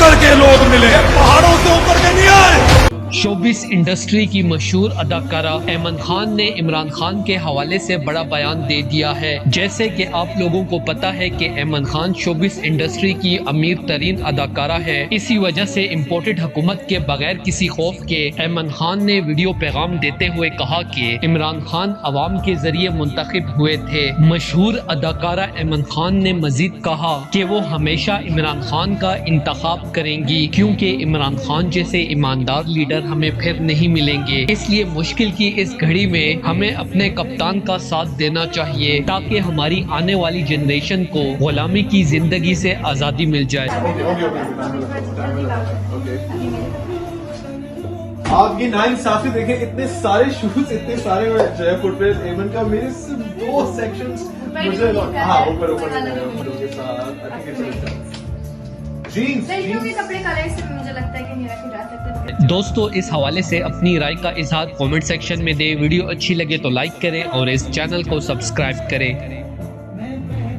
ऊपर के लोग मिले, पहाड़ों से ऊपर के नहीं आए। शोबिस इंडस्ट्री की मशहूर अदाकारा ऐमन खान ने इमरान खान के हवाले से बड़ा बयान दे दिया है। जैसे कि आप लोगों को पता है कि ऐमन खान शोबिस इंडस्ट्री की अमीर तरीन अदाकारा है। इसी वजह से इम्पोर्टेड हुकूमत के बगैर किसी खौफ के ऐमन खान ने वीडियो पैगाम देते हुए कहा कि इमरान खान अवाम के जरिए मुंतखब हुए थे। मशहूर अदाकारा ऐमन खान ने मजीद कहा कि वो हमेशा इमरान खान का इंतखाब करेंगी, क्योंकि इमरान खान जैसे ईमानदार लीडर हमें फिर नहीं मिलेंगे। इसलिए मुश्किल की इस घड़ी में हमें अपने कप्तान का साथ देना चाहिए ताकि हमारी आने वाली जनरेशन को गुलामी की जिंदगी से आज़ादी मिल जाए। आप ये नाइंसाफी देखें, इतने सारे शूज, इतने सारे जो है फुटवेयर एमन का, मेरे सिर्फ 2 सेक्शंस मुझे ऊपर कपड़े कलर से मुझे लगता है कि नहीं रखे जा सकते। दोस्तों, इस हवाले से अपनी राय का इजहार कमेंट सेक्शन में दे। वीडियो अच्छी लगे तो लाइक करें और इस चैनल को सब्सक्राइब करें।